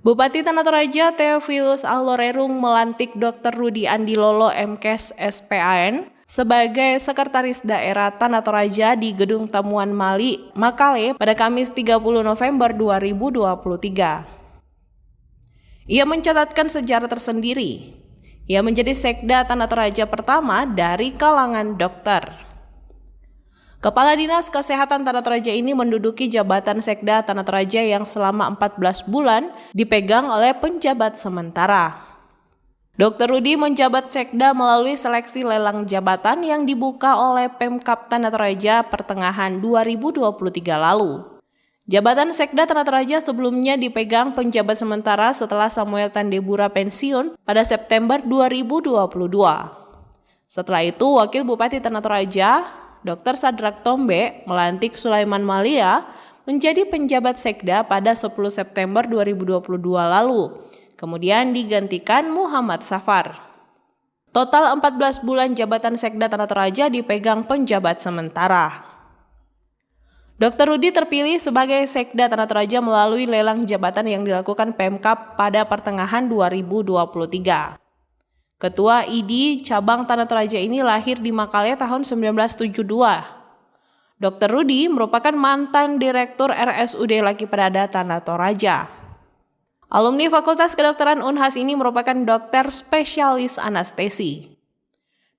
Bupati Tanah Toraja Theophilus Alorerung melantik Dr. Rudi Andilolo MKes SPAN sebagai Sekretaris Daerah Tanah Toraja di Gedung Tamuan Mali, Makale pada Kamis 30 November 2023. Ia mencatatkan sejarah tersendiri. Ia menjadi Sekda Tanah Toraja pertama dari kalangan dokter. Kepala Dinas Kesehatan Tanah Toraja ini menduduki jabatan Sekda Tanah Toraja yang selama 14 bulan dipegang oleh penjabat sementara. Dr. Rudi menjabat Sekda melalui seleksi lelang jabatan yang dibuka oleh Pemkab Tanah Toraja pertengahan 2023 lalu. Jabatan Sekda Tanah Toraja sebelumnya dipegang penjabat sementara setelah Samuel Tandebura pensiun pada September 2022. Setelah itu, Wakil Bupati Tanah Toraja, Dr. Sadrak Tombe, melantik Sulaiman Malia menjadi penjabat Sekda pada 10 September 2022 lalu. Kemudian digantikan Muhammad Safar. Total 14 bulan jabatan Sekda Tanah Toraja dipegang penjabat sementara. Dr. Rudi terpilih sebagai Sekda Tanah Toraja melalui lelang jabatan yang dilakukan Pemkab pada pertengahan 2023. Ketua ID Cabang Tanah Toraja ini lahir di Makale tahun 1972. Dr. Rudi merupakan mantan Direktur RSUD Laki Padada Tanah Toraja. Alumni Fakultas Kedokteran Unhas ini merupakan dokter spesialis anestesi.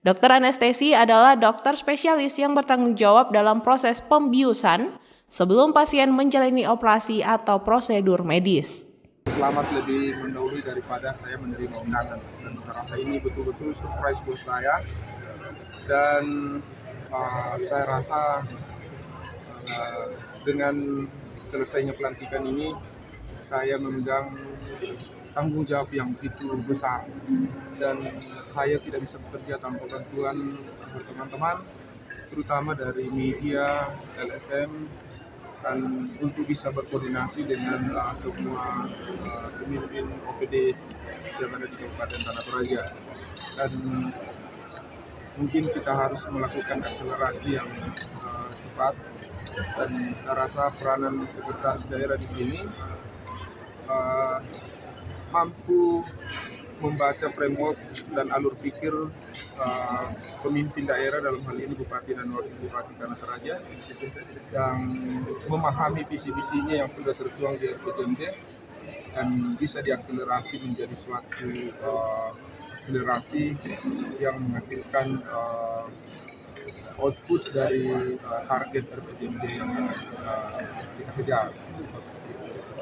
Dokter anestesi adalah dokter spesialis yang bertanggung jawab dalam proses pembiusan sebelum pasien menjalani operasi atau prosedur medis. Selamat lebih mendahului daripada saya menerima undangan, dan saya rasa ini betul-betul surprise buat saya. Dan saya rasa dengan selesainya pelantikan ini saya memegang tanggung jawab yang begitu besar, dan saya tidak bisa bekerja tanpa bantuan teman-teman, terutama dari media, LSM, dan untuk bisa berkoordinasi dengan semua pemimpin OPD yang ada di Kabupaten Tanah Toraja. Dan mungkin kita harus melakukan akselerasi yang cepat, dan saya rasa peranan sekretaris daerah di sini mampu membaca framework dan alur pikir pemimpin daerah, dalam hal ini Bupati dan Wakil Bupati Tanah Toraja, yang memahami visi-visinya yang sudah tertuang di RPJMD dan bisa diakselerasi menjadi suatu akselerasi yang menghasilkan output dari target RPJMD yang kita kejar.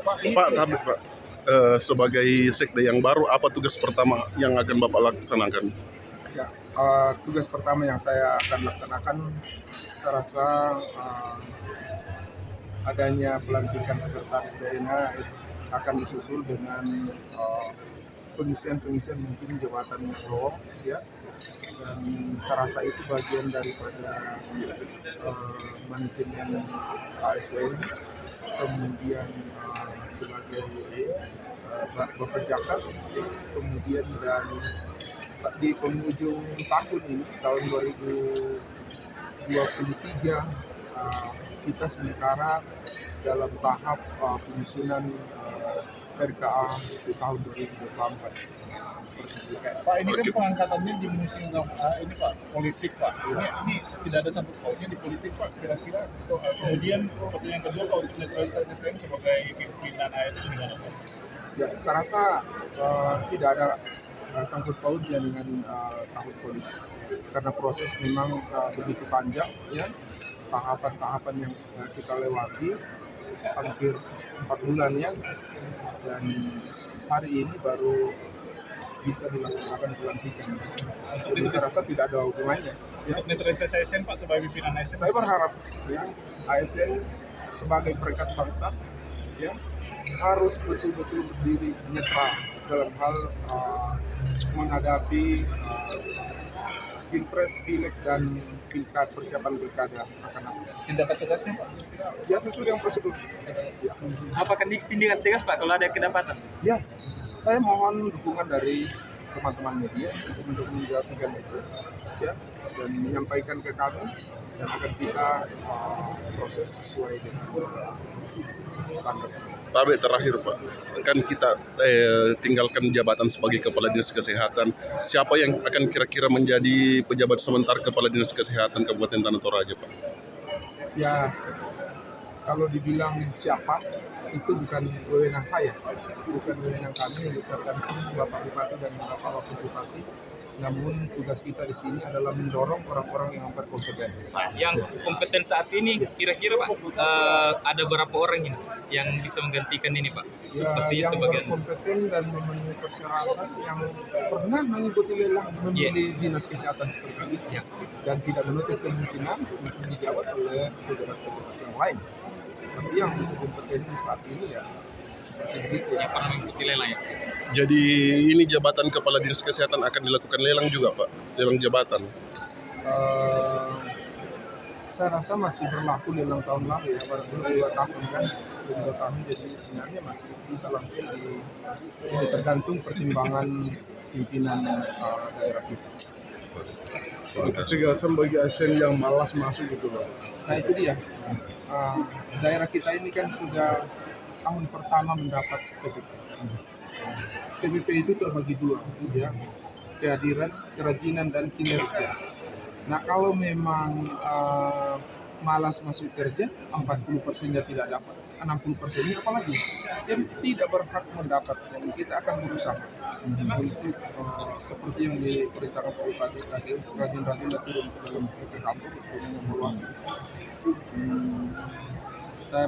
Pak, sebagai Sekda yang baru, apa tugas pertama yang akan Bapak laksanakan? Ya, tugas pertama yang saya akan laksanakan, saya rasa adanya pelantikan sekretaris daerah akan disusul dengan pengisian mungkin jabatan bawah, ya. Dan saya rasa itu bagian daripada manajemen ASN, kemudian sebagai bekerjakan, kemudian dan di penghujung tahun ini, tahun 2023, kita sementara dalam tahap penyusunan RKA di tahun 2024. Pak, ini kan pengangkatannya di musim ini Pak, politik Pak. Ini tidak ada sangkut pautnya di politik Pak. Kira-kira kemudian pertanyaan kedua, kalau netralitasnya saya sebagai pimpinan ASN gimana Pak? Ya, saya rasa tidak ada sangkut pautnya dengan tahun politik, karena proses memang begitu panjang, ya. Tahapan-tahapan yang kita lewati hampir 4 bulan, ya, dan hari ini baru bisa dilaksanakan pelantikan. Jadi saya rasa tidak ada hubungannya. Untuk netralitas ASN Pak sebagai pimpinan ASN? Saya berharap, ya, ASN sebagai perekat bangsa, ya, harus betul-betul berdiri netral dalam hal menghadapi pilpres, pileg, dan persiapan pilkada akan datang. Tindakan tegasnya Pak? Ya, sesuai dengan prosedur. Ya. Apakah tindakan tegas Pak kalau ada kedapatan? Ya, saya mohon dukungan dari teman-teman media untuk menjelaskan itu, ya, dan menyampaikan ke kami dan akan kita proses sesuai dengan standar. Tapi terakhir Pak, kan kita tinggalkan jabatan sebagai Kepala Dinas Kesehatan. Siapa yang akan kira-kira menjadi pejabat sementara Kepala Dinas Kesehatan Kabupaten Tanah Toraja Pak? Ya, kalau dibilang siapa, itu bukan wewenang saya, bukan wewenang kami, bukan Bapak Bupati dan Bapak Wakil Bupati. Namun tugas kita di sini adalah mendorong orang-orang yang berkompeten. Pak, yang kompeten saat ini kira-kira Pak ada berapa orang ini yang bisa menggantikan ini Pak? Ya, Pastinya yang sebagian. berkompeten dan memenuhi persyaratan yang pernah mengikuti lelang memilih dinas kesehatan seperti ini, dan tidak menutup kemungkinan untuk dijabat oleh pejabat-pejabat yang lain. Tapi yang kompeten saat ini ya seperti itu. Yang pernah mengikuti lelang ya. Jadi ini jabatan Kepala Dinas Kesehatan akan dilakukan lelang juga Pak? Lelang jabatan? Saya rasa masih berlaku lelang tahun lalu ya, baru 2 tahun kan, 2 tahun, jadi sebenarnya masih bisa langsung ini tergantung pertimbangan pimpinan daerah kita. Ketegasan bagi ASN yang malas masuk gitu loh. Nah itu dia, daerah kita ini kan sudah tahun pertama mendapat PPP. PPP itu terbagi 2, ya, kehadiran, kerajinan, dan kinerja. Nah kalau memang malas masuk kerja, 40%-nya tidak dapat, 60%-nya apalagi yang tidak berhak mendapat. Dan kita akan berusaha untuk seperti yang diperintahkan Pak Bupati tadi, untuk rajin-rajin turun ke dalam kampung untuk mengevaluasi. Saya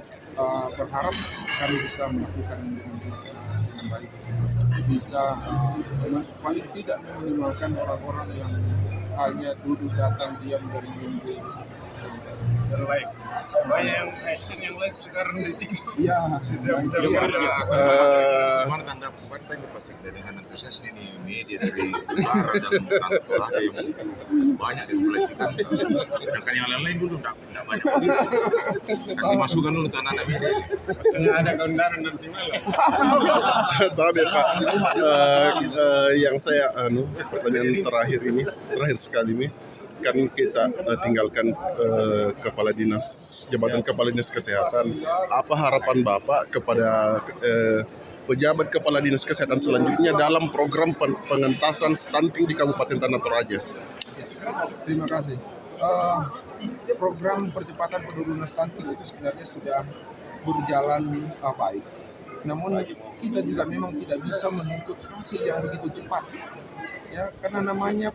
berharap kami bisa melakukan dengan baik, bisa paling tidak meminimalkan orang-orang yang hanya duduk datang diam dan menunggu. Terbaik. Banyak yang ASN yang live sekarang di TikTok. Iya, Cuman tanda pantai berpasang dengan antusias ini media dari utara dan Tanah Toraja yang banyak dipublikasikan. Sedangkan yang lain-lain dulu tidak banyak. Kasih masukan dulu ke anak-anak media. Maksudnya ada keundangan nanti malam. Tapi Pak, yang saya pertanyaan terakhir sekali ini, kan kita tinggalkan jabatan Kepala Dinas Kesehatan. Apa harapan Bapak kepada pejabat Kepala Dinas Kesehatan selanjutnya dalam program pengentasan stunting di Kabupaten Tanah Toraja? terima kasih. Program percepatan penurunan stunting itu sebenarnya sudah berjalan baik. Namun kita juga memang tidak bisa menuntut hasil yang begitu cepat. Ya, karena namanya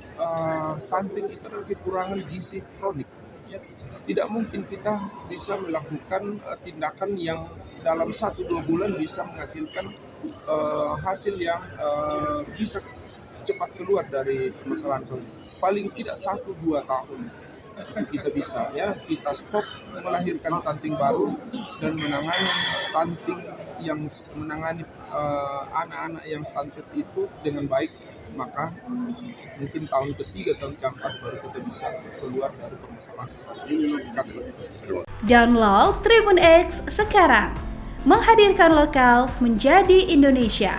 stunting itu adalah kekurangan gizi kronik. Ya, tidak mungkin kita bisa melakukan tindakan yang dalam 1-2 bulan bisa menghasilkan hasil yang bisa cepat keluar dari permasalahan kronik. Paling tidak 1-2 tahun kita bisa, ya, kita stop melahirkan stunting baru dan menangani anak-anak yang stunted itu dengan baik. Maka mungkin tahun ketiga, tahun keempat baru kita bisa keluar dari permasalahan stunting. Download Tribun X sekarang, menghadirkan lokal menjadi Indonesia.